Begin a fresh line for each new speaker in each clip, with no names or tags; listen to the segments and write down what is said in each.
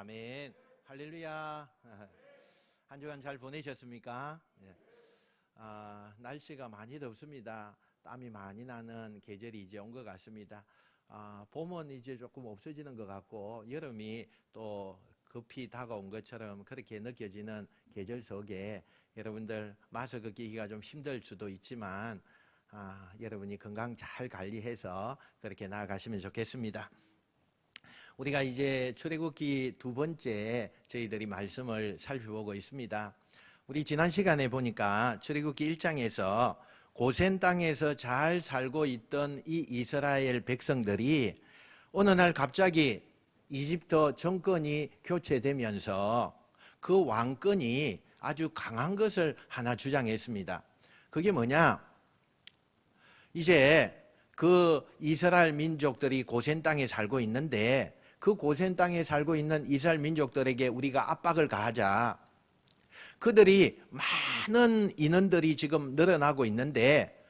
아멘. 할렐루야. 한 주간 잘 보내셨습니까? 날씨가 많이 덥습니다. 땀이 많이 나는 계절이 이제 온 것 같습니다. 봄은 이제 조금 없어지는 것 같고 여름이 또 급히 다가온 것처럼 그렇게 느껴지는 계절 속에 여러분들 마스크 끼기가 좀 힘들 수도 있지만 여러분이 건강 잘 관리해서 그렇게 나아가시면 좋겠습니다. 우리가 이제 출애굽기 두 번째 저희들이 말씀을 살펴보고 있습니다. 우리 지난 시간에 보니까 출애굽기 1장에서 고센 땅에서 잘 살고 있던 이 이스라엘 백성들이 어느 날 갑자기 이집트 정권이 교체되면서 그 왕권이 아주 강한 것을 하나 주장했습니다. 그게 뭐냐? 이제 그 이스라엘 민족들이 고센 땅에 살고 있는데 그 고센 땅에 살고 있는 이스라엘 민족들에게 우리가 압박을 가하자. 그들이 많은 인원들이 지금 늘어나고 있는데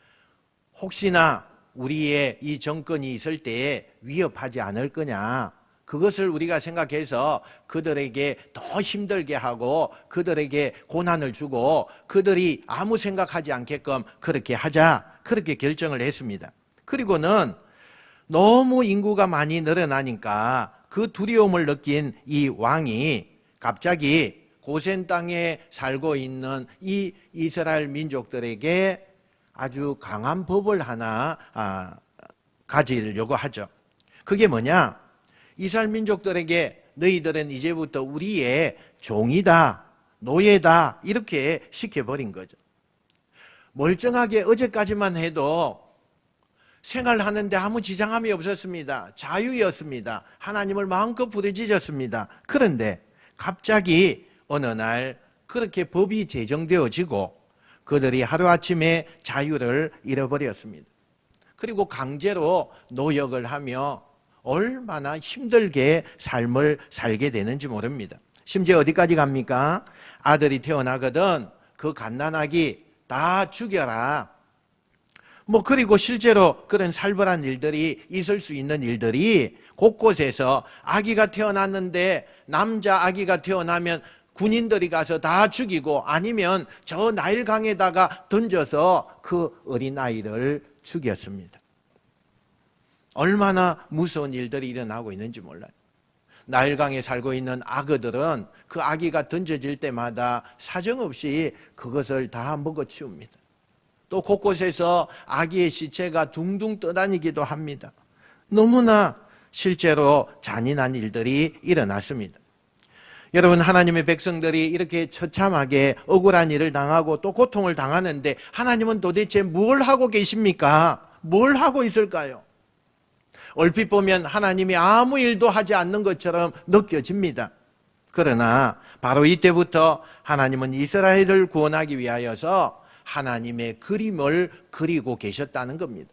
혹시나 우리의 이 정권이 있을 때 위협하지 않을 거냐, 그것을 우리가 생각해서 그들에게 더 힘들게 하고 그들에게 고난을 주고 그들이 아무 생각하지 않게끔 그렇게 하자, 그렇게 결정을 했습니다. 그리고는 너무 인구가 많이 늘어나니까 그 두려움을 느낀 이 왕이 갑자기 고센 땅에 살고 있는 이 이스라엘 민족들에게 아주 강한 법을 하나 가지려고 하죠. 그게 뭐냐? 이스라엘 민족들에게 너희들은 이제부터 우리의 종이다, 노예다, 이렇게 시켜버린 거죠. 멀쩡하게 어제까지만 해도 생활하는데 아무 지장함이 없었습니다. 자유였습니다. 하나님을 마음껏 부르짖었습니다. 그런데 갑자기 어느 날 그렇게 법이 제정되어지고 그들이 하루아침에 자유를 잃어버렸습니다. 그리고 강제로 노역을 하며 얼마나 힘들게 삶을 살게 되는지 모릅니다. 심지어 어디까지 갑니까? 아들이 태어나거든 그 갓난아기 다 죽여라. 그리고 실제로 그런 살벌한 일들이 있을 수 있는 일들이 곳곳에서 아기가 태어났는데 남자 아기가 태어나면 군인들이 가서 다 죽이고 아니면 저 나일강에다가 던져서 그 어린아이를 죽였습니다. 얼마나 무서운 일들이 일어나고 있는지 몰라요. 나일강에 살고 있는 악어들은 그 아기가 던져질 때마다 사정없이 그것을 다 먹어치웁니다. 또 곳곳에서 아기의 시체가 둥둥 떠다니기도 합니다. 너무나 실제로 잔인한 일들이 일어났습니다. 여러분, 하나님의 백성들이 이렇게 처참하게 억울한 일을 당하고 또 고통을 당하는데 하나님은 도대체 뭘 하고 계십니까? 뭘 하고 있을까요? 얼핏 보면 하나님이 아무 일도 하지 않는 것처럼 느껴집니다. 그러나 바로 이때부터 하나님은 이스라엘을 구원하기 위하여서 하나님의 그림을 그리고 계셨다는 겁니다.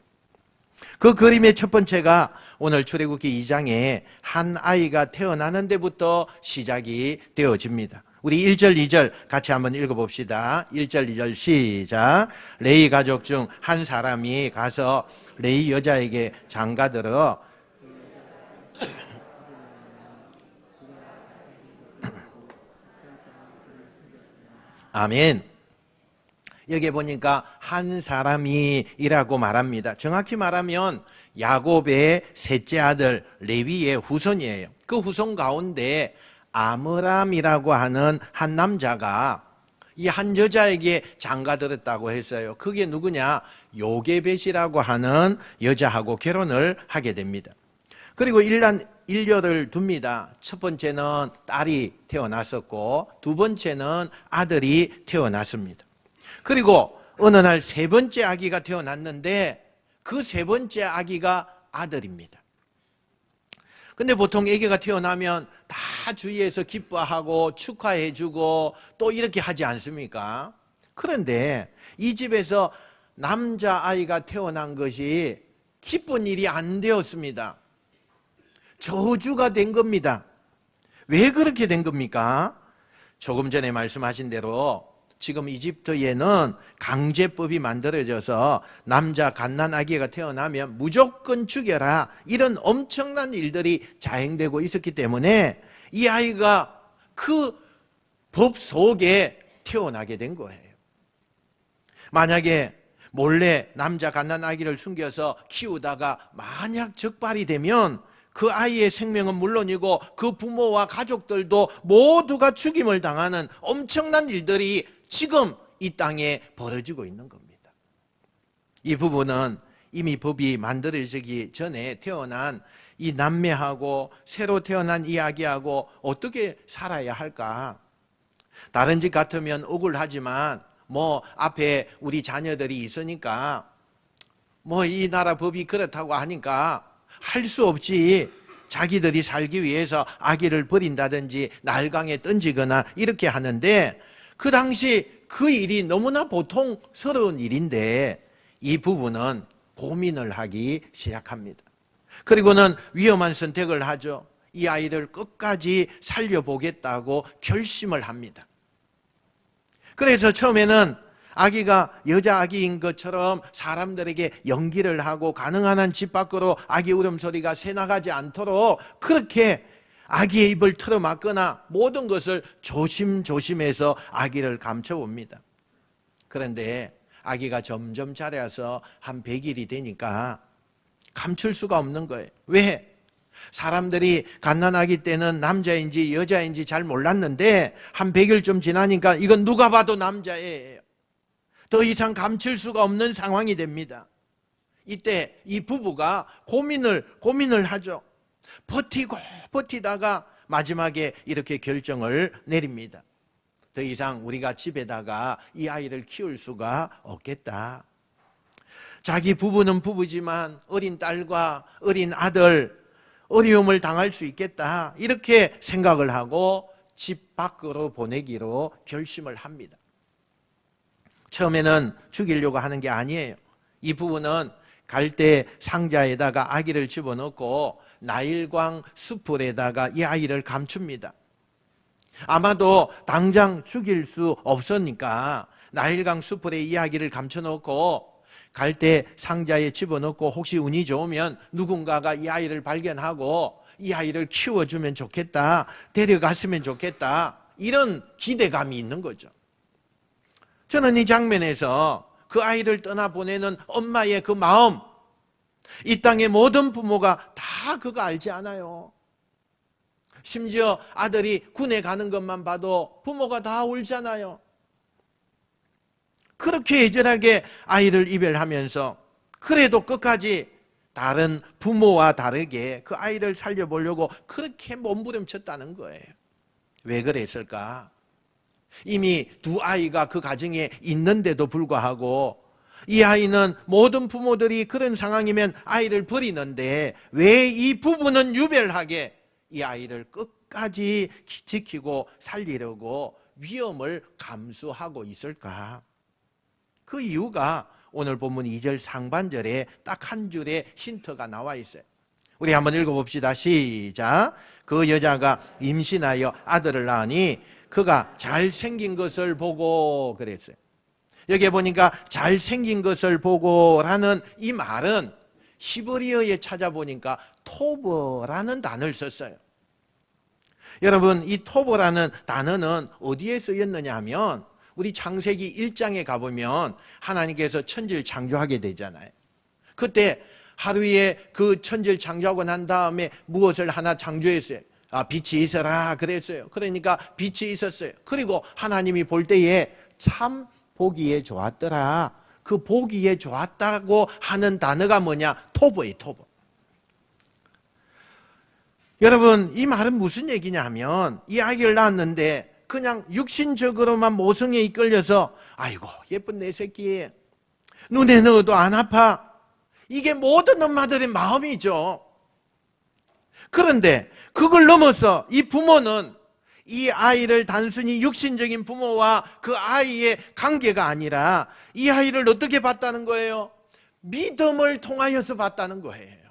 그 그림의 첫 번째가 오늘 출애굽기 2장에 한 아이가 태어나는 데부터 시작이 되어집니다. 우리 1절, 2절 같이 한번 읽어봅시다. 1절, 2절 시작. 레위 가족 중 한 사람이 가서 레위 여자에게 장가들어 아멘. 여기 보니까 한 사람이라고 말합니다. 정확히 말하면 야곱의 셋째 아들 레위의 후손이에요. 그 후손 가운데 아므람이라고 하는 한 남자가 이 한 여자에게 장가들었다고 했어요. 그게 누구냐? 요게벳이라고 하는 여자하고 결혼을 하게 됩니다. 그리고 일녀를 둡니다. 첫 번째는 딸이 태어났었고 두 번째는 아들이 태어났습니다. 그리고 어느 날 세 번째 아기가 태어났는데 그 세 번째 아기가 아들입니다. 근데 보통 아기가 태어나면 다 주위에서 기뻐하고 축하해주고 또 이렇게 하지 않습니까? 그런데 이 집에서 남자아이가 태어난 것이 기쁜 일이 안 되었습니다. 저주가 된 겁니다. 왜 그렇게 된 겁니까? 조금 전에 말씀하신 대로 지금 이집트에는 강제법이 만들어져서 남자 갓난아기가 태어나면 무조건 죽여라, 이런 엄청난 일들이 자행되고 있었기 때문에 이 아이가 그 법 속에 태어나게 된 거예요. 만약에 몰래 남자 갓난 아기를 숨겨서 키우다가 만약 적발이 되면 그 아이의 생명은 물론이고 그 부모와 가족들도 모두가 죽임을 당하는 엄청난 일들이 지금 이 땅에 벌어지고 있는 겁니다. 이 부분은 이미 법이 만들어지기 전에 태어난 이 남매하고 새로 태어난 이 아기하고 어떻게 살아야 할까? 다른 집 같으면 억울하지만 앞에 우리 자녀들이 있으니까 이 나라 법이 그렇다고 하니까 할 수 없이 자기들이 살기 위해서 아기를 버린다든지 나일강에 던지거나 이렇게 하는데, 그 당시 그 일이 너무나 보통스러운 일인데 이 부부는 고민을 하기 시작합니다. 그리고는 위험한 선택을 하죠. 이 아이를 끝까지 살려보겠다고 결심을 합니다. 그래서 처음에는 아기가 여자 아기인 것처럼 사람들에게 연기를 하고 가능한 한 집 밖으로 아기 울음소리가 새나가지 않도록 그렇게 아기의 입을 틀어막거나 모든 것을 조심조심해서 아기를 감춰봅니다. 그런데 아기가 점점 자라서 한 100일이 되니까 감출 수가 없는 거예요. 왜? 사람들이 갓난아기 때는 남자인지 여자인지 잘 몰랐는데 한 100일 좀 지나니까 이건 누가 봐도 남자예요. 더 이상 감출 수가 없는 상황이 됩니다. 이때 이 부부가 고민을 하죠. 버티고 버티다가 마지막에 이렇게 결정을 내립니다. 더 이상 우리가 집에다가 이 아이를 키울 수가 없겠다. 자기 부부는 부부지만 어린 딸과 어린 아들 어려움을 당할 수 있겠다, 이렇게 생각을 하고 집 밖으로 보내기로 결심을 합니다. 처음에는 죽이려고 하는 게 아니에요. 이 부부는 갈대 상자에다가 아기를 집어넣고 나일강 수풀에다가 이 아이를 감춥니다. 아마도 당장 죽일 수 없으니까 나일강 수풀에 이 아기를 감춰놓고 갈대 상자에 집어넣고 혹시 운이 좋으면 누군가가 이 아이를 발견하고 이 아이를 키워주면 좋겠다, 데려갔으면 좋겠다, 이런 기대감이 있는 거죠. 저는 이 장면에서 그 아이를 떠나보내는 엄마의 그 마음, 이 땅의 모든 부모가 다 그거 알지 않아요? 심지어 아들이 군에 가는 것만 봐도 부모가 다 울잖아요. 그렇게 애절하게 아이를 이별하면서 그래도 끝까지 다른 부모와 다르게 그 아이를 살려보려고 그렇게 몸부림쳤다는 거예요. 왜 그랬을까? 이미 두 아이가 그 가정에 있는데도 불구하고 이 아이는 모든 부모들이 그런 상황이면 아이를 버리는데 왜 이 부부는 유별하게 이 아이를 끝까지 지키고 살리려고 위험을 감수하고 있을까? 그 이유가 오늘 본문 2절 상반절에 딱 한 줄의 힌트가 나와 있어요. 우리 한번 읽어봅시다. 시작. 그 여자가 임신하여 아들을 낳으니 그가 잘생긴 것을 보고, 그랬어요. 여기에 보니까 잘생긴 것을 보고라는 이 말은 히브리어에 찾아보니까 토버라는 단어를 썼어요. 여러분, 이 토버라는 단어는 어디에 쓰였느냐 하면 우리 창세기 1장에 가보면 하나님께서 천지를 창조하게 되잖아요. 그때 하루에 그 천지를 창조하고 난 다음에 무엇을 하나 창조했어요. 빛이 있어라 그랬어요. 그러니까 빛이 있었어요. 그리고 하나님이 볼 때에 참 보기에 좋았더라. 그 보기에 좋았다고 하는 단어가 뭐냐? 토버예요, 토버. 여러분, 이 말은 무슨 얘기냐 하면 이 아기를 낳았는데 그냥 육신적으로만 모성에 이끌려서 아이고 예쁜 내 새끼 눈에 넣어도 안 아파, 이게 모든 엄마들의 마음이죠. 그런데 그걸 넘어서 이 부모는 이 아이를 단순히 육신적인 부모와 그 아이의 관계가 아니라 이 아이를 어떻게 봤다는 거예요? 믿음을 통하여서 봤다는 거예요.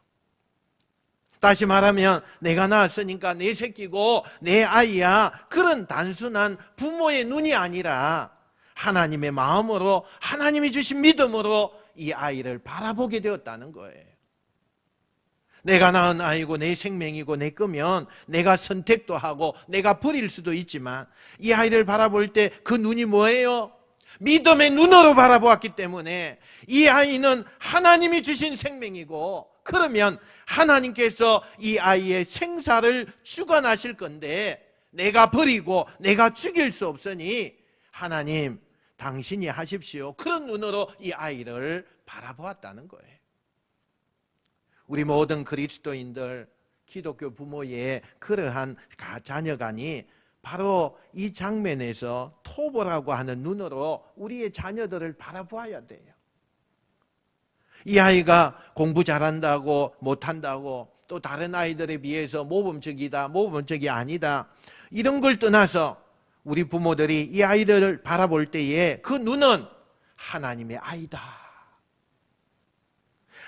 다시 말하면 내가 낳았으니까 내 새끼고 내 아이야, 그런 단순한 부모의 눈이 아니라 하나님의 마음으로, 하나님이 주신 믿음으로 이 아이를 바라보게 되었다는 거예요. 내가 낳은 아이고 내 생명이고 내 거면 내가 선택도 하고 내가 버릴 수도 있지만 이 아이를 바라볼 때 그 눈이 뭐예요? 믿음의 눈으로 바라보았기 때문에 이 아이는 하나님이 주신 생명이고, 그러면 하나님께서 이 아이의 생사를 주관하실 건데 내가 버리고 내가 죽일 수 없으니 하나님 당신이 하십시오. 그런 눈으로 이 아이를 바라보았다는 거예요. 우리 모든 그리스도인들, 기독교 부모의 그러한 자녀간이 바로 이 장면에서 토보라고 하는 눈으로 우리의 자녀들을 바라보아야 돼요. 이 아이가 공부 잘한다고 못한다고, 또 다른 아이들에 비해서 모범적이다 모범적이 아니다, 이런 걸 떠나서 우리 부모들이 이 아이들을 바라볼 때에 그 눈은 하나님의 아이다.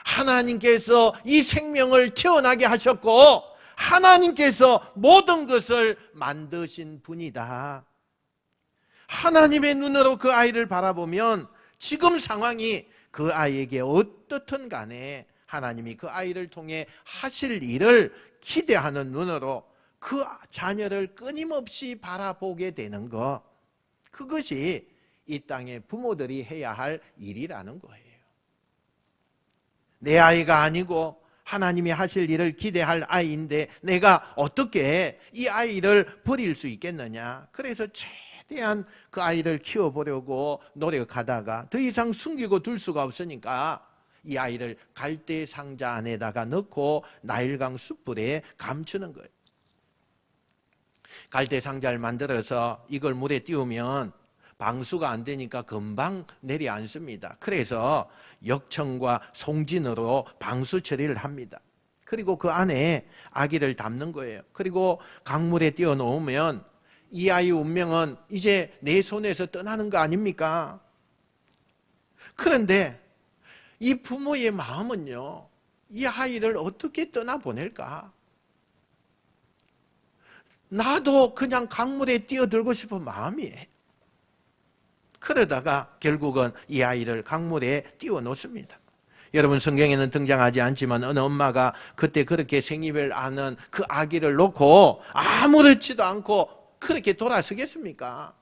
하나님께서 이 생명을 태어나게 하셨고 하나님께서 모든 것을 만드신 분이다. 하나님의 눈으로 그 아이를 바라보면 지금 상황이 그 아이에게 어떻든 간에 하나님이 그 아이를 통해 하실 일을 기대하는 눈으로 그 자녀를 끊임없이 바라보게 되는 것, 그것이 이 땅의 부모들이 해야 할 일이라는 거예요. 내 아이가 아니고 하나님이 하실 일을 기대할 아이인데 내가 어떻게 이 아이를 버릴 수 있겠느냐. 그래서 최대한 그 아이를 키워보려고 노력하다가 더 이상 숨기고 둘 수가 없으니까 이 아이를 갈대 상자 안에다가 넣고 나일강 숯불에 감추는 거예요. 갈대 상자를 만들어서 이걸 물에 띄우면 방수가 안 되니까 금방 내려앉습니다. 그래서 역청과 송진으로 방수 처리를 합니다. 그리고 그 안에 아기를 담는 거예요. 그리고 강물에 띄워 놓으면 이 아이의 운명은 이제 내 손에서 떠나는 거 아닙니까? 그런데 이 부모의 마음은요, 이 아이를 어떻게 떠나보낼까? 나도 그냥 강물에 뛰어들고 싶은 마음이에요. 그러다가 결국은 이 아이를 강물에 띄워 놓습니다. 여러분, 성경에는 등장하지 않지만 어느 엄마가 그때 그렇게 생입을 아는 그 아기를 놓고 아무렇지도 않고 그렇게 돌아서겠습니까?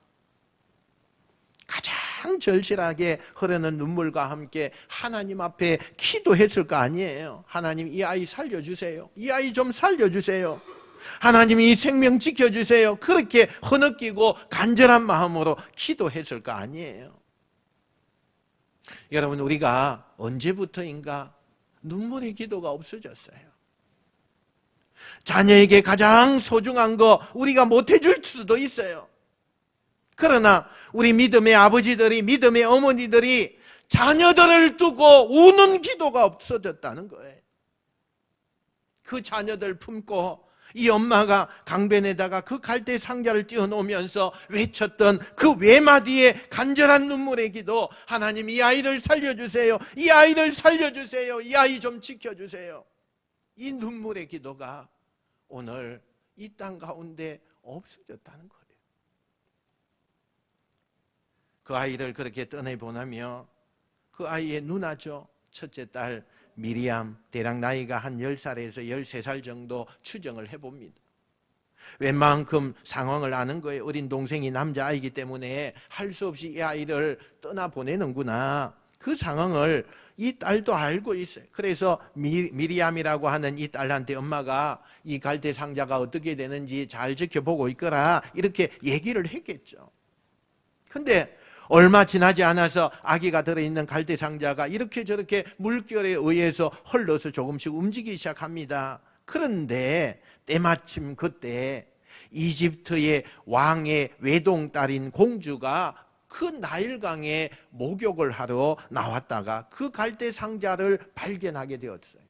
가장 절실하게 흐르는 눈물과 함께 하나님 앞에 기도했을 거 아니에요. 하나님, 이 아이 살려주세요. 이 아이 좀 살려주세요. 하나님, 이 생명 지켜주세요. 그렇게 흐느끼고 간절한 마음으로 기도했을 거 아니에요. 여러분, 우리가 언제부터인가 눈물의 기도가 없어졌어요. 자녀에게 가장 소중한 거 우리가 못해줄 수도 있어요. 그러나 우리 믿음의 아버지들이, 믿음의 어머니들이 자녀들을 두고 우는 기도가 없어졌다는 거예요. 그 자녀들 품고 이 엄마가 강변에다가 그 갈대 상자를 띄워놓으면서 외쳤던 그 외마디의 간절한 눈물의 기도, 하나님, 이 아이를 살려주세요. 이 아이를 살려주세요. 이 아이 좀 지켜주세요. 이 눈물의 기도가 오늘 이 땅 가운데 없어졌다는 거예요. 그 아이를 그렇게 떠내보내며 그 아이의 누나죠, 첫째 딸 미리암, 대략 나이가 한 10살에서 13살 정도 추정을 해봅니다. 웬만큼 상황을 아는 거예요. 어린 동생이 남자아이기 때문에 할 수 없이 이 아이를 떠나보내는구나. 그 상황을 이 딸도 알고 있어요. 그래서 미리암이라고 하는 이 딸한테 엄마가 이 갈대 상자가 어떻게 되는지 잘 지켜보고 있거라, 이렇게 얘기를 했겠죠. 근데 얼마 지나지 않아서 아기가 들어있는 갈대 상자가 이렇게 저렇게 물결에 의해서 흘러서 조금씩 움직이기 시작합니다. 그런데 때마침 그때 이집트의 왕의 외동딸인 공주가 그 나일강에 목욕을 하러 나왔다가 그 갈대 상자를 발견하게 되었어요.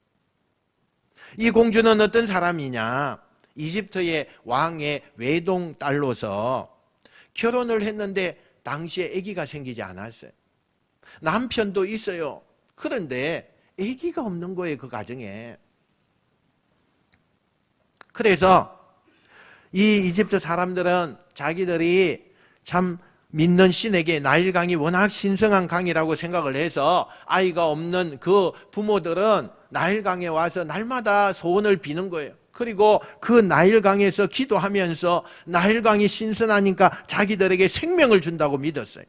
이 공주는 어떤 사람이냐? 이집트의 왕의 외동딸로서 결혼을 했는데 당시에 아기가 생기지 않았어요. 남편도 있어요. 그런데 아기가 없는 거예요, 그 가정에. 그래서 이 이집트 사람들은 자기들이 참 믿는 신에게, 나일강이 워낙 신성한 강이라고 생각을 해서 아이가 없는 그 부모들은 나일강에 와서 날마다 소원을 비는 거예요. 그리고 그 나일강에서 기도하면서 나일강이 신선하니까 자기들에게 생명을 준다고 믿었어요.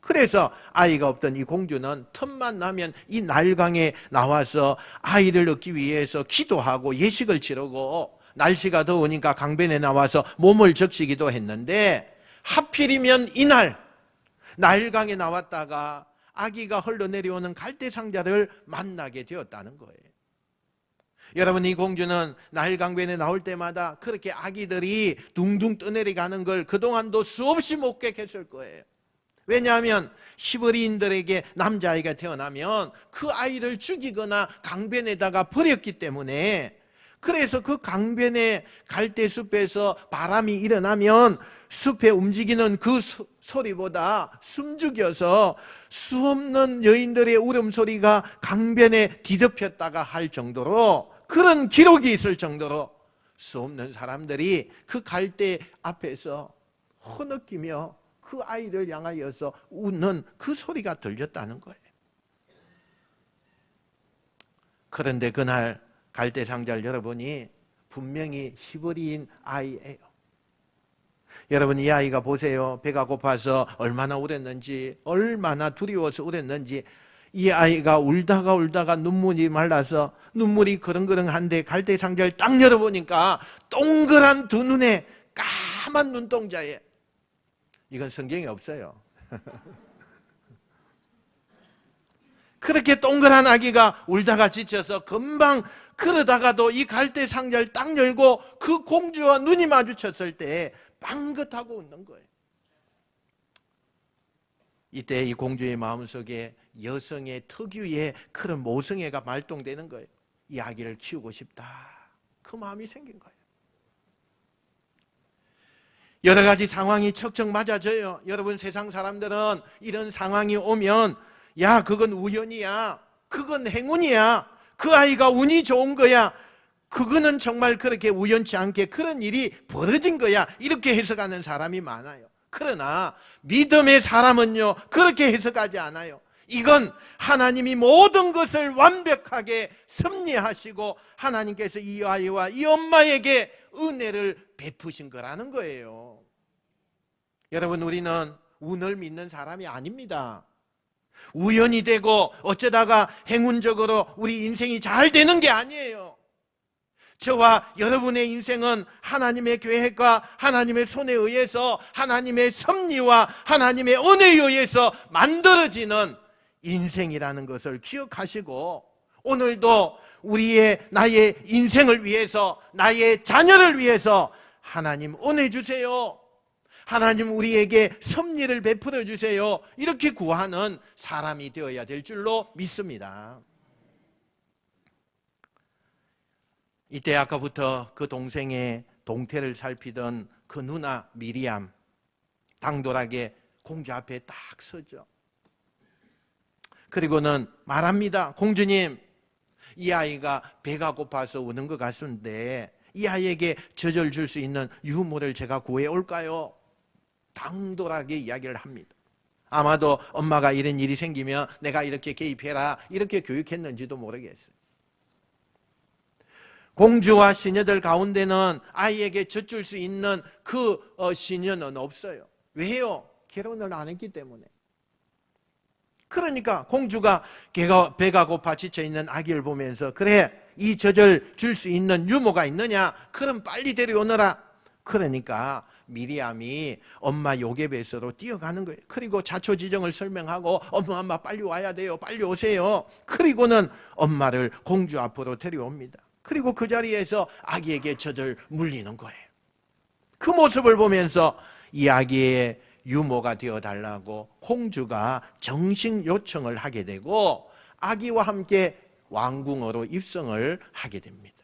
그래서 아이가 없던 이 공주는 틈만 나면 이 나일강에 나와서 아이를 얻기 위해서 기도하고 예식을 치르고, 날씨가 더우니까 강변에 나와서 몸을 적시기도 했는데, 하필이면 이날 나일강에 나왔다가 아기가 흘러내려오는 갈대상자를 만나게 되었다는 거예요. 여러분, 이 공주는 나일강변에 나올 때마다 그렇게 아기들이 둥둥 떠내려가는 걸 그동안도 수없이 목격했을 거예요. 왜냐하면 히브리인들에게 남자아이가 태어나면 그 아이를 죽이거나 강변에다가 버렸기 때문에, 그래서 그 강변의 갈대숲에서 바람이 일어나면 숲에 움직이는 그 소리보다 숨죽여서 수없는 여인들의 울음소리가 강변에 뒤덮였다가 할 정도로, 그런 기록이 있을 정도로 수없는 사람들이 그 갈대 앞에서 흐느끼며 그 아이를 향하여서 웃는 그 소리가 들렸다는 거예요. 그런데 그날 갈대상자를 열어보니 분명히 히브리인 아이예요. 여러분, 이 아이가 보세요. 배가 고파서 얼마나 울었는지, 얼마나 두려워서 울었는지. 이 아이가 울다가 눈물이 말라서 눈물이 그렁그렁한데 갈대상자를 딱 열어보니까 동그란 두 눈에 까만 눈동자에, 이건 성경에 없어요. 그렇게 동그란 아기가 울다가 지쳐서 금방 그러다가도 이 갈대 상자를 딱 열고 그 공주와 눈이 마주쳤을 때 빵긋하고 웃는 거예요. 이때 이 공주의 마음속에 여성의 특유의 그런 모성애가 발동되는 거예요. 이 아기를 키우고 싶다, 그 마음이 생긴 거예요. 여러 가지 상황이 척척 맞아져요. 여러분, 세상 사람들은 이런 상황이 오면, 야, 그건 우연이야, 그건 행운이야, 그 아이가 운이 좋은 거야, 그거는 정말 그렇게 우연치 않게 그런 일이 벌어진 거야, 이렇게 해석하는 사람이 많아요. 그러나 믿음의 사람은요, 그렇게 해석하지 않아요. 이건 하나님이 모든 것을 완벽하게 섭리하시고 하나님께서 이 아이와 이 엄마에게 은혜를 베푸신 거라는 거예요. 여러분, 우리는 운을 믿는 사람이 아닙니다. 우연이 되고 어쩌다가 행운적으로 우리 인생이 잘 되는 게 아니에요. 저와 여러분의 인생은 하나님의 계획과 하나님의 손에 의해서, 하나님의 섭리와 하나님의 은혜에 의해서 만들어지는 인생이라는 것을 기억하시고, 오늘도 나의 인생을 위해서, 나의 자녀를 위해서 하나님 은혜 주세요, 하나님 우리에게 섭리를 베풀어 주세요, 이렇게 구하는 사람이 되어야 될 줄로 믿습니다. 이때 아까부터 그 동생의 동태를 살피던 그 누나 미리암, 당돌하게 공주 앞에 딱 서죠. 그리고는 말합니다. 공주님, 이 아이가 배가 고파서 우는 것 같은데 이 아이에게 젖을 줄 수 있는 유모를 제가 구해 올까요? 당돌하게 이야기를 합니다. 아마도 엄마가 이런 일이 생기면 내가 이렇게 개입해라, 이렇게 교육했는지도 모르겠어요. 공주와 시녀들 가운데는 아이에게 젖줄 수 있는 그 시녀는 없어요. 왜요? 결혼을 안 했기 때문에. 그러니까 공주가 배가 고파 지쳐있는 아기를 보면서, 그래, 이 젖을 줄 수 있는 유모가 있느냐? 그럼 빨리 데려오너라. 그러니까 미리암이 엄마 요괴뱃으로 뛰어가는 거예요. 그리고 자초지정을 설명하고, 엄마 빨리 와야 돼요, 빨리 오세요. 그리고는 엄마를 공주 앞으로 데려옵니다. 그리고 그 자리에서 아기에게 젖을 물리는 거예요. 그 모습을 보면서 이 아기의 유모가 되어달라고 공주가 정식 요청을 하게 되고, 아기와 함께 왕궁으로 입성을 하게 됩니다.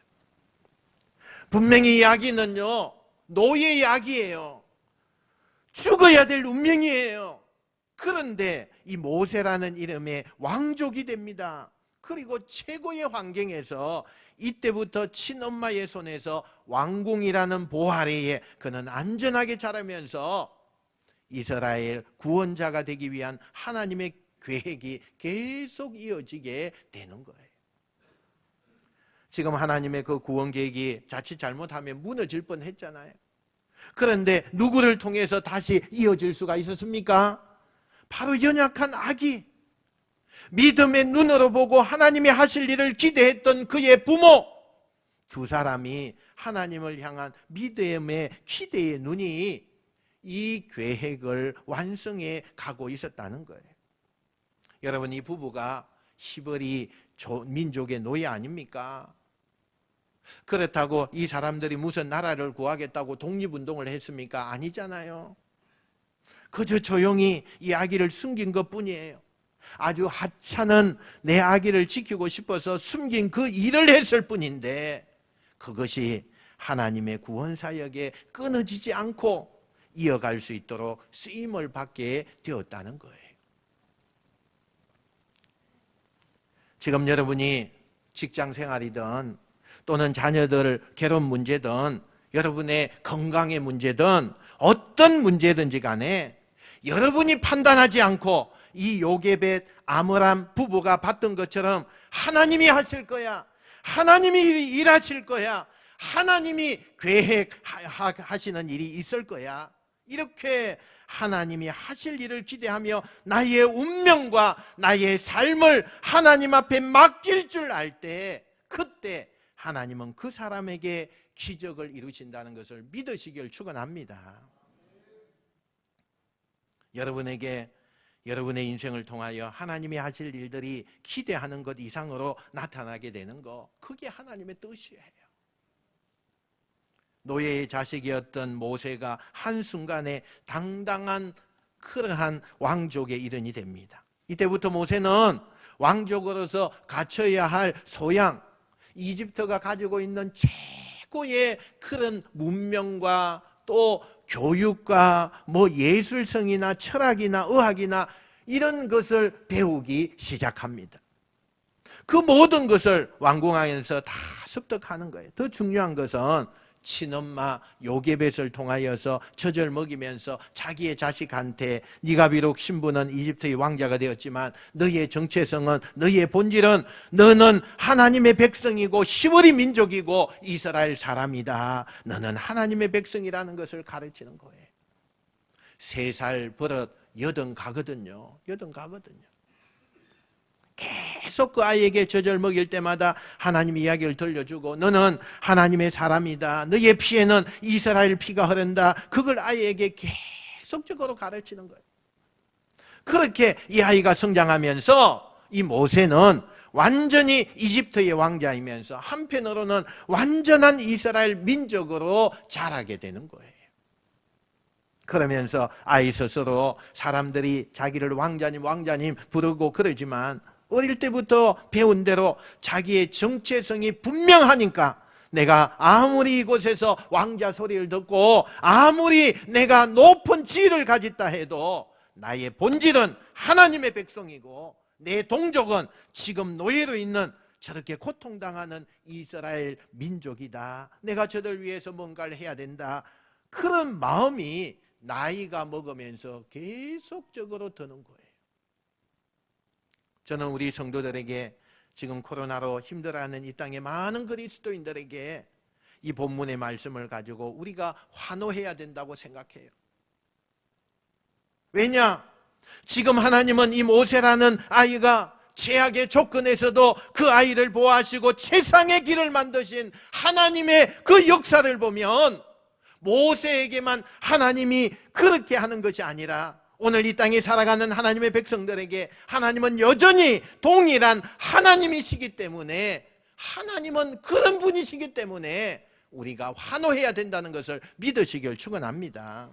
분명히 이 아기는요, 노예의 아기예요. 죽어야 될 운명이에요. 그런데 이 모세라는 이름의 왕족이 됩니다. 그리고 최고의 환경에서 이때부터 친엄마의 손에서 왕궁이라는 보아래에 그는 안전하게 자라면서 이스라엘 구원자가 되기 위한 하나님의 계획이 계속 이어지게 되는 거예요. 지금 하나님의 그 구원 계획이 자칫 잘못하면 무너질 뻔했잖아요. 그런데 누구를 통해서 다시 이어질 수가 있었습니까? 바로 연약한 아기, 믿음의 눈으로 보고 하나님이 하실 일을 기대했던 그의 부모, 두 사람이 하나님을 향한 믿음의 기대의 눈이 이 계획을 완성해 가고 있었다는 거예요. 여러분, 이 부부가 히브리 민족의 노예 아닙니까? 그렇다고 이 사람들이 무슨 나라를 구하겠다고 독립운동을 했습니까? 아니잖아요. 그저 조용히 이 아기를 숨긴 것뿐이에요. 아주 하찮은 내 아기를 지키고 싶어서 숨긴 그 일을 했을 뿐인데, 그것이 하나님의 구원사역에 끊어지지 않고 이어갈 수 있도록 쓰임을 받게 되었다는 거예요. 지금 여러분이 직장생활이든 또는 자녀들 결혼 문제든 여러분의 건강의 문제든 어떤 문제든지 간에 여러분이 판단하지 않고 이 요게벳 아므람 부부가 봤던 것처럼 하나님이 하실 거야, 하나님이 일하실 거야, 하나님이 계획하시는 일이 있을 거야, 이렇게 하나님이 하실 일을 기대하며 나의 운명과 나의 삶을 하나님 앞에 맡길 줄 알 때, 그때 하나님은 그 사람에게 기적을 이루신다는 것을 믿으시길 축원합니다. 여러분에게 여러분의 인생을 통하여 하나님이 하실 일들이 기대하는 것 이상으로 나타나게 되는 것, 그게 하나님의 뜻이에요. 노예의 자식이었던 모세가 한순간에 당당한 그러한 왕족의 일원이 됩니다. 이때부터 모세는 왕족으로서 갖춰야 할 소양, 이집트가 가지고 있는 최고의 그런 문명과 또 교육과 예술성이나 철학이나 의학이나 이런 것을 배우기 시작합니다. 그 모든 것을 왕궁 안에서 다 습득하는 거예요. 더 중요한 것은 친엄마 요게벳을 통하여서 젖을 먹이면서 자기의 자식한테 네가 비록 신부는 이집트의 왕자가 되었지만 너의 정체성은, 너의 본질은 너는 하나님의 백성이고 히브리 민족이고 이스라엘 사람이다, 너는 하나님의 백성이라는 것을 가르치는 거예요. 3살 버릇 80 가거든요. 80 가거든요. 계속 그 아이에게 젖을 먹일 때마다 하나님 이야기를 들려주고 너는 하나님의 사람이다, 너의 피에는 이스라엘 피가 흐른다, 그걸 아이에게 계속적으로 가르치는 거예요. 그렇게 이 아이가 성장하면서 이 모세는 완전히 이집트의 왕자이면서 한편으로는 완전한 이스라엘 민족으로 자라게 되는 거예요. 그러면서 아이 스스로 사람들이 자기를 왕자님 부르고 그러지만 어릴 때부터 배운 대로 자기의 정체성이 분명하니까 내가 아무리 이곳에서 왕자 소리를 듣고 아무리 내가 높은 지위를 가졌다 해도 나의 본질은 하나님의 백성이고 내 동족은 지금 노예로 있는 저렇게 고통당하는 이스라엘 민족이다, 내가 저들 위해서 뭔가를 해야 된다, 그런 마음이 나이가 먹으면서 계속적으로 드는 거예요. 저는 우리 성도들에게 지금 코로나로 힘들어하는 이 땅의 많은 그리스도인들에게 이 본문의 말씀을 가지고 우리가 환호해야 된다고 생각해요. 왜냐? 지금 하나님은 이 모세라는 아이가 최악의 조건에서도 그 아이를 보호하시고 최상의 길을 만드신 하나님의 그 역사를 보면 모세에게만 하나님이 그렇게 하는 것이 아니라 오늘 이 땅에 살아가는 하나님의 백성들에게 하나님은 여전히 동일한 하나님이시기 때문에, 하나님은 그런 분이시기 때문에 우리가 환호해야 된다는 것을 믿으시길 축원합니다.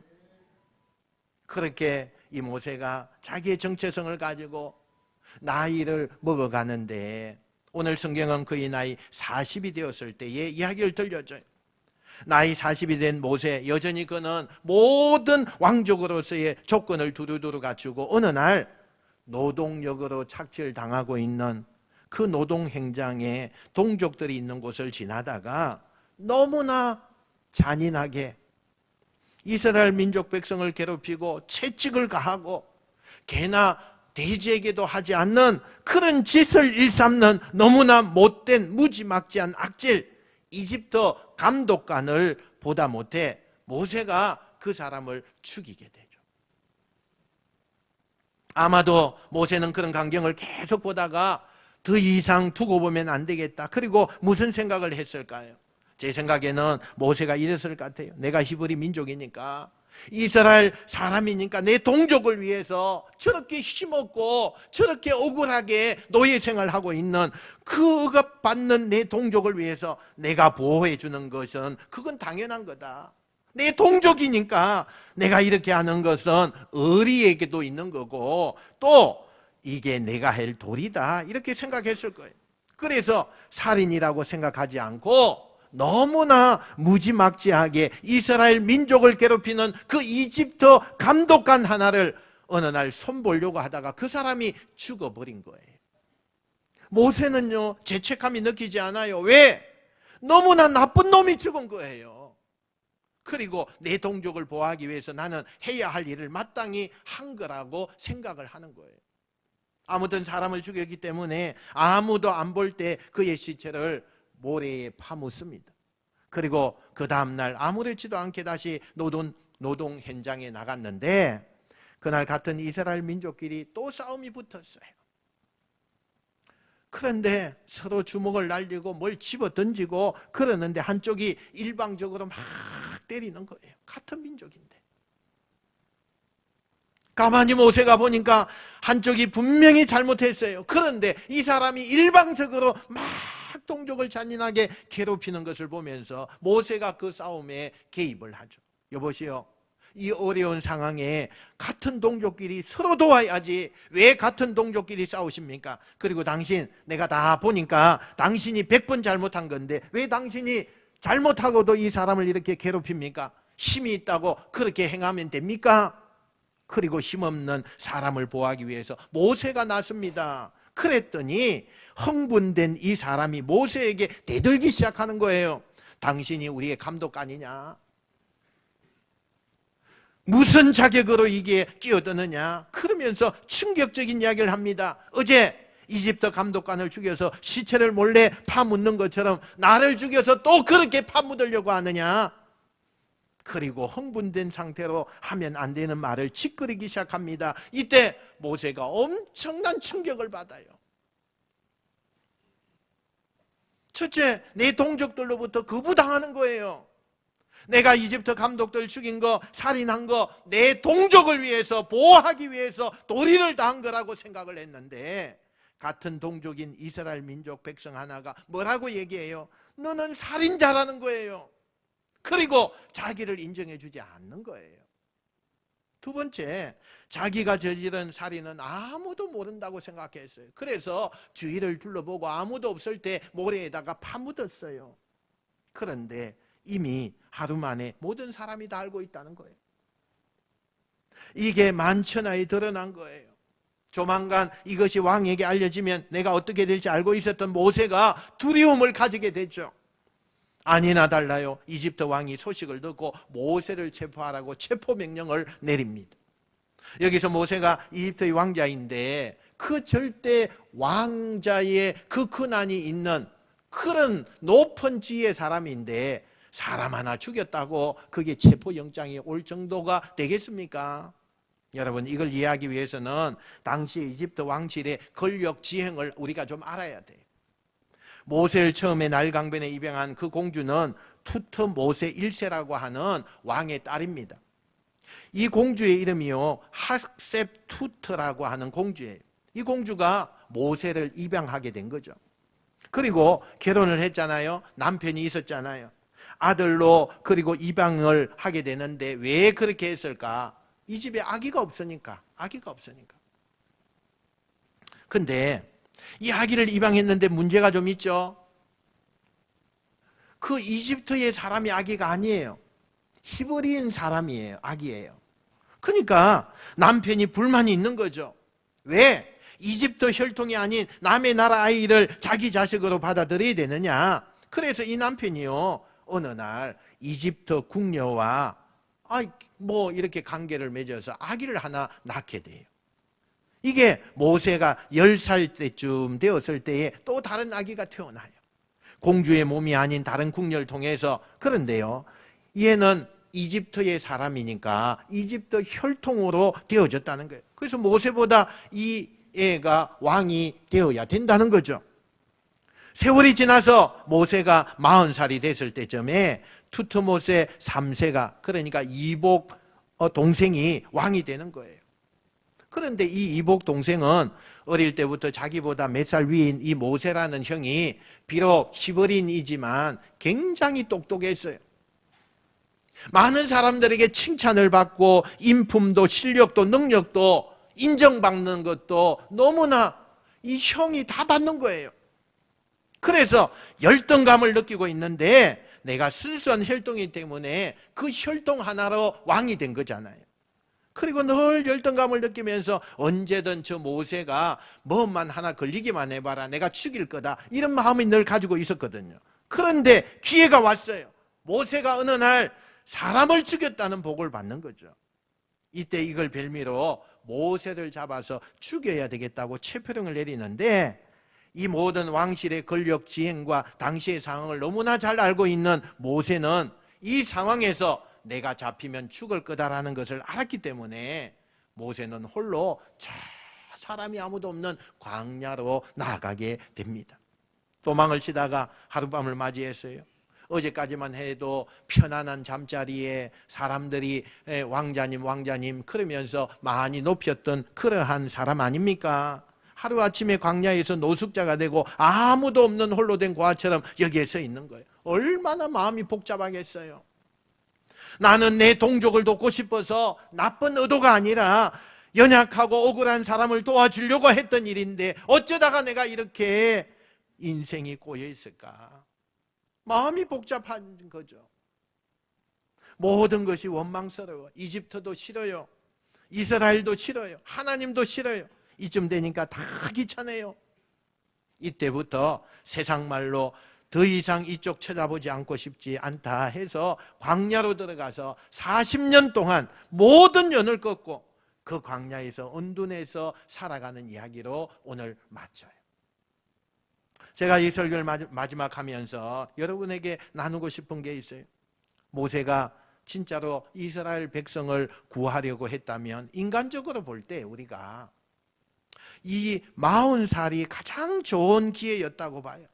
그렇게 이 모세가 자기의 정체성을 가지고 나이를 먹어가는데 오늘 성경은 그의 나이 40이 되었을 때의 이야기를 들려줘요. 나이 40이 된 모세, 여전히 그는 모든 왕족으로서의 조건을 두루두루 갖추고 어느 날 노동력으로 착취를 당하고 있는 그 노동 행장에 동족들이 있는 곳을 지나다가 너무나 잔인하게 이스라엘 민족 백성을 괴롭히고 채찍을 가하고 개나 돼지에게도 하지 않는 그런 짓을 일삼는 너무나 못된 무지막지한 악질, 이집트 감독관을 보다 못해 모세가 그 사람을 죽이게 되죠. 아마도 모세는 그런 광경을 계속 보다가 더 이상 두고 보면 안 되겠다. 그리고 무슨 생각을 했을까요? 제 생각에는 모세가 이랬을 것 같아요. 내가 히브리 민족이니까, 이스라엘 사람이니까 내 동족을 위해서 저렇게 힘없고 저렇게 억울하게 노예 생활하고 있는 그 억압받는 내 동족을 위해서 내가 보호해 주는 것은 그건 당연한 거다. 내 동족이니까 내가 이렇게 하는 것은 의리에게도 있는 거고 또 이게 내가 할 도리다, 이렇게 생각했을 거예요. 그래서 살인이라고 생각하지 않고 너무나 무지막지하게 이스라엘 민족을 괴롭히는 그 이집트 감독관 하나를 어느 날 손보려고 하다가 그 사람이 죽어버린 거예요. 모세는요, 죄책감이 느끼지 않아요. 왜? 너무나 나쁜 놈이 죽은 거예요. 그리고 내 동족을 보호하기 위해서 나는 해야 할 일을 마땅히 한 거라고 생각을 하는 거예요. 아무튼 사람을 죽였기 때문에 아무도 안 볼 때 그의 시체를 모래에 파묻습니다. 그리고 그 다음날 아무렇지도 않게 다시 노동 현장에 나갔는데 그날 같은 이스라엘 민족끼리 또 싸움이 붙었어요. 그런데 서로 주먹을 날리고 뭘 집어 던지고 그러는데 한쪽이 일방적으로 막 때리는 거예요. 같은 민족인데. 가만히 모세가 보니까 한쪽이 분명히 잘못했어요. 그런데 이 사람이 일방적으로 막 동족을 잔인하게 괴롭히는 것을 보면서 모세가 그 싸움에 개입을 하죠. 여보시오, 이 어려운 상황에 같은 동족끼리 서로 도와야지 왜 같은 동족끼리 싸우십니까? 그리고 당신, 내가 다 보니까 당신이 100번 잘못한 건데 왜 당신이 잘못하고도 이 사람을 이렇게 괴롭힙니까? 힘이 있다고 그렇게 행하면 됩니까? 그리고 힘없는 사람을 보호하기 위해서 모세가 나섭니다. 그랬더니 흥분된 이 사람이 모세에게 대들기 시작하는 거예요. 당신이 우리의 감독관이냐? 무슨 자격으로 이게 끼어드느냐? 그러면서 충격적인 이야기를 합니다. 어제 이집트 감독관을 죽여서 시체를 몰래 파묻는 것처럼 나를 죽여서 또 그렇게 파묻으려고 하느냐? 그리고 흥분된 상태로 하면 안 되는 말을 짓거리기 시작합니다. 이때 모세가 엄청난 충격을 받아요. 첫째, 내 동족들로부터 거부당하는 거예요. 내가 이집트 감독들 죽인 거, 살인한 거 내 동족을 위해서, 보호하기 위해서 도리를 다한 거라고 생각을 했는데 같은 동족인 이스라엘 민족 백성 하나가 뭐라고 얘기해요? 너는 살인자라는 거예요. 그리고 자기를 인정해 주지 않는 거예요. 두 번째, 자기가 저지른 살인은 아무도 모른다고 생각했어요. 그래서 주위를 둘러보고 아무도 없을 때 모래에다가 파묻었어요. 그런데 이미 하루 만에 모든 사람이 다 알고 있다는 거예요. 이게 만천하에 드러난 거예요. 조만간 이것이 왕에게 알려지면 내가 어떻게 될지 알고 있었던 모세가 두려움을 가지게 됐죠. 아니나 달라요. 이집트 왕이 소식을 듣고 모세를 체포하라고 체포 명령을 내립니다. 여기서 모세가 이집트의 왕자인데 그 절대 왕자의 그 권한이 있는 그런 높은 지위의 사람인데 사람 하나 죽였다고 그게 체포 영장이 올 정도가 되겠습니까? 여러분, 이걸 이해하기 위해서는 당시 이집트 왕실의 권력 지형을 우리가 좀 알아야 돼요. 모세를 처음에 나일강변에 입양한 그 공주는 투트모세 1세라고 하는 왕의 딸입니다. 이 공주의 이름이요, hatshepsut라고 하는 공주예요. 이 공주가 모세를 입양하게 된 거죠. 그리고 결혼을 했잖아요. 남편이 있었잖아요. 아들로 그리고 입양을 하게 되는데 왜 그렇게 했을까? 이 집에 아기가 없으니까. 근데 이 아기를 입양했는데 문제가 좀 있죠. 그 이집트의 사람이 아기가 아니에요. 히브리인 사람이에요. 아기예요. 그러니까 남편이 불만이 있는 거죠. 왜? 이집트 혈통이 아닌 남의 나라 아이를 자기 자식으로 받아들여야 되느냐. 그래서 이 남편이요, 어느 날 이집트 궁녀와 이렇게 관계를 맺어서 아기를 하나 낳게 돼요. 이게 모세가 10살 때쯤 되었을 때에 또 다른 아기가 태어나요. 공주의 몸이 아닌 다른 궁녀를 통해서. 그런데요, 얘는 이집트의 사람이니까 이집트 혈통으로 되어졌다는 거예요. 그래서 모세보다 이 애가 왕이 되어야 된다는 거죠. 세월이 지나서 모세가 40살이 됐을 때쯤에 투트모세 3세가, 그러니까 이복 동생이 왕이 되는 거예요. 그런데 이 이복 동생은 어릴 때부터 자기보다 몇 살 위인 이 모세라는 형이 비록 시버린이지만 굉장히 똑똑했어요. 많은 사람들에게 칭찬을 받고 인품도 실력도 능력도 인정받는 것도 너무나 이 형이 다 받는 거예요. 그래서 열등감을 느끼고 있는데 내가 순수한 혈통이기 때문에 그 혈통 하나로 왕이 된 거잖아요. 그리고 늘 열등감을 느끼면서 언제든 저 모세가 뭐만 하나 걸리기만 해봐라, 내가 죽일 거다, 이런 마음이 늘 가지고 있었거든요. 그런데 기회가 왔어요. 모세가 어느 날 사람을 죽였다는 복을 받는 거죠. 이때 이걸 별미로 모세를 잡아서 죽여야 되겠다고 체포령을 내리는데, 이 모든 왕실의 권력 지행과 당시의 상황을 너무나 잘 알고 있는 모세는 이 상황에서 내가 잡히면 죽을 거다라는 것을 알았기 때문에 모세는 홀로 저 사람이 아무도 없는 광야로 나가게 됩니다. 도망을 치다가 하룻밤을 맞이했어요. 어제까지만 해도 편안한 잠자리에 사람들이 왕자님 그러면서 많이 높였던 그러한 사람 아닙니까? 하루아침에 광야에서 노숙자가 되고 아무도 없는 홀로 된 고아처럼 여기에 서 있는 거예요. 얼마나 마음이 복잡하겠어요. 나는 내 동족을 돕고 싶어서 나쁜 의도가 아니라 연약하고 억울한 사람을 도와주려고 했던 일인데 어쩌다가 내가 이렇게 인생이 꼬여 있을까? 마음이 복잡한 거죠. 모든 것이 원망스러워. 이집트도 싫어요. 이스라엘도 싫어요. 하나님도 싫어요. 이쯤 되니까 다 귀찮아요. 이때부터 세상 말로 더 이상 이쪽 쳐다보지 않고 싶지 않다 해서 광야로 들어가서 40년 동안 모든 연을 끊고 그 광야에서 은둔해서 살아가는 이야기로 오늘 마쳐요. 제가 이 설교를 마지막 하면서 여러분에게 나누고 싶은 게 있어요. 모세가 진짜로 이스라엘 백성을 구하려고 했다면 인간적으로 볼 때 우리가 이 40살이 가장 좋은 기회였다고 봐요.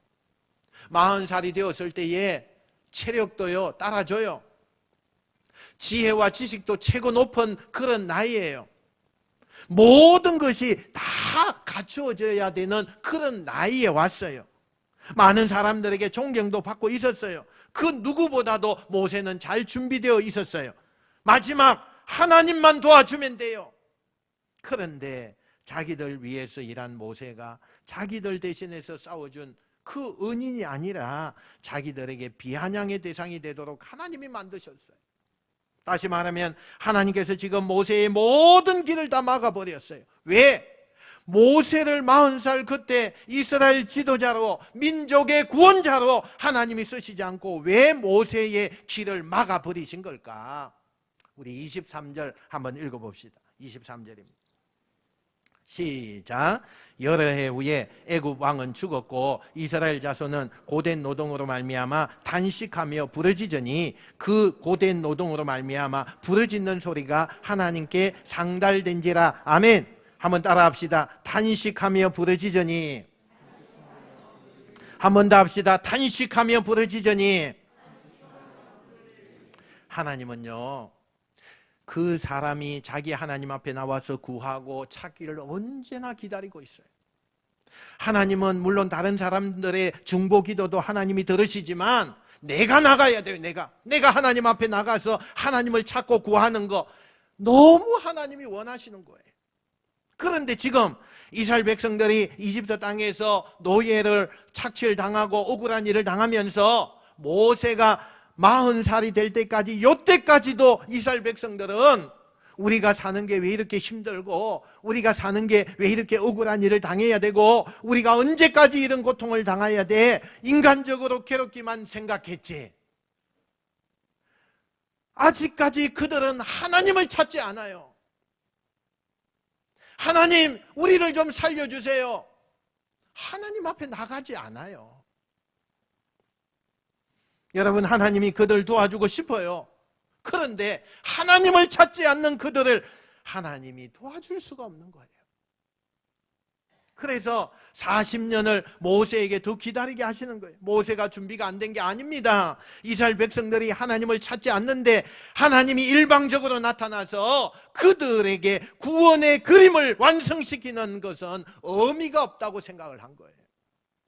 40살이 되었을 때에 체력도요 따라줘요. 지혜와 지식도 최고 높은 그런 나이예요. 모든 것이 다 갖추어져야 되는 그런 나이에 왔어요. 많은 사람들에게 존경도 받고 있었어요. 그 누구보다도 모세는 잘 준비되어 있었어요. 마지막 하나님만 도와주면 돼요. 그런데 자기들 위해서 일한 모세가 자기들 대신해서 싸워준 그 은인이 아니라 자기들에게 비아냥의 대상이 되도록 하나님이 만드셨어요. 다시 말하면 하나님께서 지금 모세의 모든 길을 다 막아버렸어요. 왜? 모세를 40살 그때 이스라엘 지도자로 민족의 구원자로 하나님이 쓰시지 않고 왜 모세의 길을 막아버리신 걸까? 우리 23절 한번 읽어봅시다. 23절입니다. 시작. 여러 해 후에 애굽 왕은 죽었고 이스라엘 자손은 고된 노동으로 말미암아 탄식하며 부르짖으니 그 고된 노동으로 말미암아 부르짖는 소리가 하나님께 상달된지라. 아멘. 한번 따라합시다. 탄식하며 부르짖으니. 한번 더 합시다. 탄식하며 부르짖으니. 하나님은요, 그 사람이 자기 하나님 앞에 나와서 구하고 찾기를 언제나 기다리고 있어요. 하나님은 물론 다른 사람들의 중보 기도도 하나님이 들으시지만 내가 나가야 돼요. 내가 하나님 앞에 나가서 하나님을 찾고 구하는 거 너무 하나님이 원하시는 거예요. 그런데 지금 이스라엘 백성들이 이집트 땅에서 노예를 착취를 당하고 억울한 일을 당하면서 모세가 40살이 될 때까지, 요때까지도 이스라엘 백성들은 우리가 사는 게 왜 이렇게 힘들고 우리가 사는 게 왜 이렇게 억울한 일을 당해야 되고 우리가 언제까지 이런 고통을 당해야 돼, 인간적으로 괴롭기만 생각했지. 아직까지 그들은 하나님을 찾지 않아요. 하나님, 우리를 좀 살려주세요. 하나님 앞에 나가지 않아요. 여러분, 하나님이 그들 도와주고 싶어요. 그런데 하나님을 찾지 않는 그들을 하나님이 도와줄 수가 없는 거예요. 그래서 40년을 모세에게 더 기다리게 하시는 거예요. 모세가 준비가 안 된 게 아닙니다. 이스라엘 백성들이 하나님을 찾지 않는데 하나님이 일방적으로 나타나서 그들에게 구원의 그림을 완성시키는 것은 의미가 없다고 생각을 한 거예요.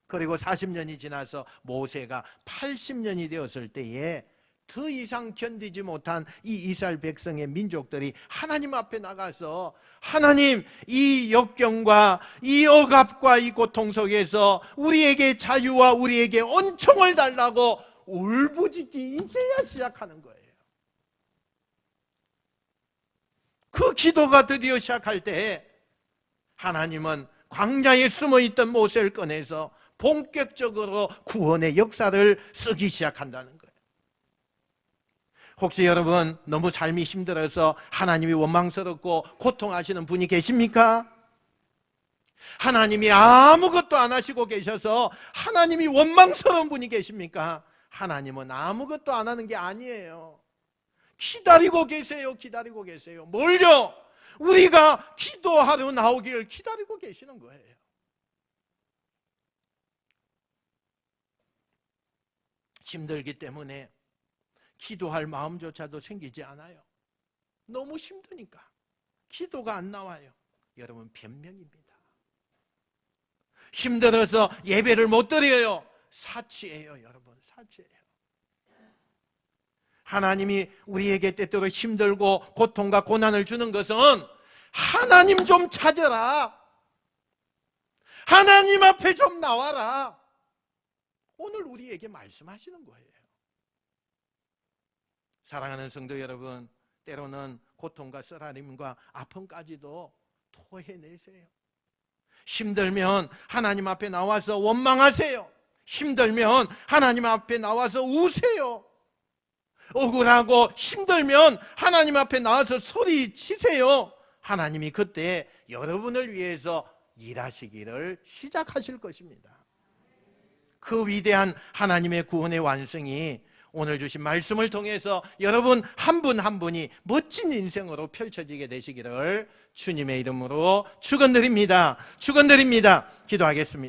그리고 40년이 지나서 모세가 80년이 되었을 때에 더 이상 견디지 못한 이 이스라엘 백성의 민족들이 하나님 앞에 나가서 하나님, 이 역경과 이 억압과 이 고통 속에서 우리에게 자유와 우리에게恩寵을 달라고 울부짖기 이제야 시작하는 거예요. 그 기도가 드디어 시작할 때 하나님은 광야에 숨어있던 모세를 꺼내서 본격적으로 구원의 역사를 쓰기 시작한다는 거예요. 혹시 여러분 너무 삶이 힘들어서 하나님이 원망스럽고 고통하시는 분이 계십니까? 하나님이 아무것도 안 하시고 계셔서 하나님이 원망스러운 분이 계십니까? 하나님은 아무것도 안 하는 게 아니에요. 기다리고 계세요. 기다리고 계세요. 뭘요? 우리가 기도하러 나오기를 기다리고 계시는 거예요. 힘들기 때문에 기도할 마음조차도 생기지 않아요. 너무 힘드니까 기도가 안 나와요. 여러분, 변명입니다. 힘들어서 예배를 못 드려요. 사치예요. 여러분, 사치예요. 하나님이 우리에게 때때로 힘들고 고통과 고난을 주는 것은 하나님 좀 찾아라, 하나님 앞에 좀 나와라, 오늘 우리에게 말씀하시는 거예요. 사랑하는 성도 여러분, 때로는 고통과 쓰라림과 아픔까지도 토해내세요. 힘들면 하나님 앞에 나와서 원망하세요. 힘들면 하나님 앞에 나와서 우세요. 억울하고 힘들면 하나님 앞에 나와서 소리치세요. 하나님이 그때 여러분을 위해서 일하시기를 시작하실 것입니다. 그 위대한 하나님의 구원의 완성이 오늘 주신 말씀을 통해서 여러분 한 분 한 분이 멋진 인생으로 펼쳐지게 되시기를 주님의 이름으로 축원드립니다. 축원드립니다. 기도하겠습니다.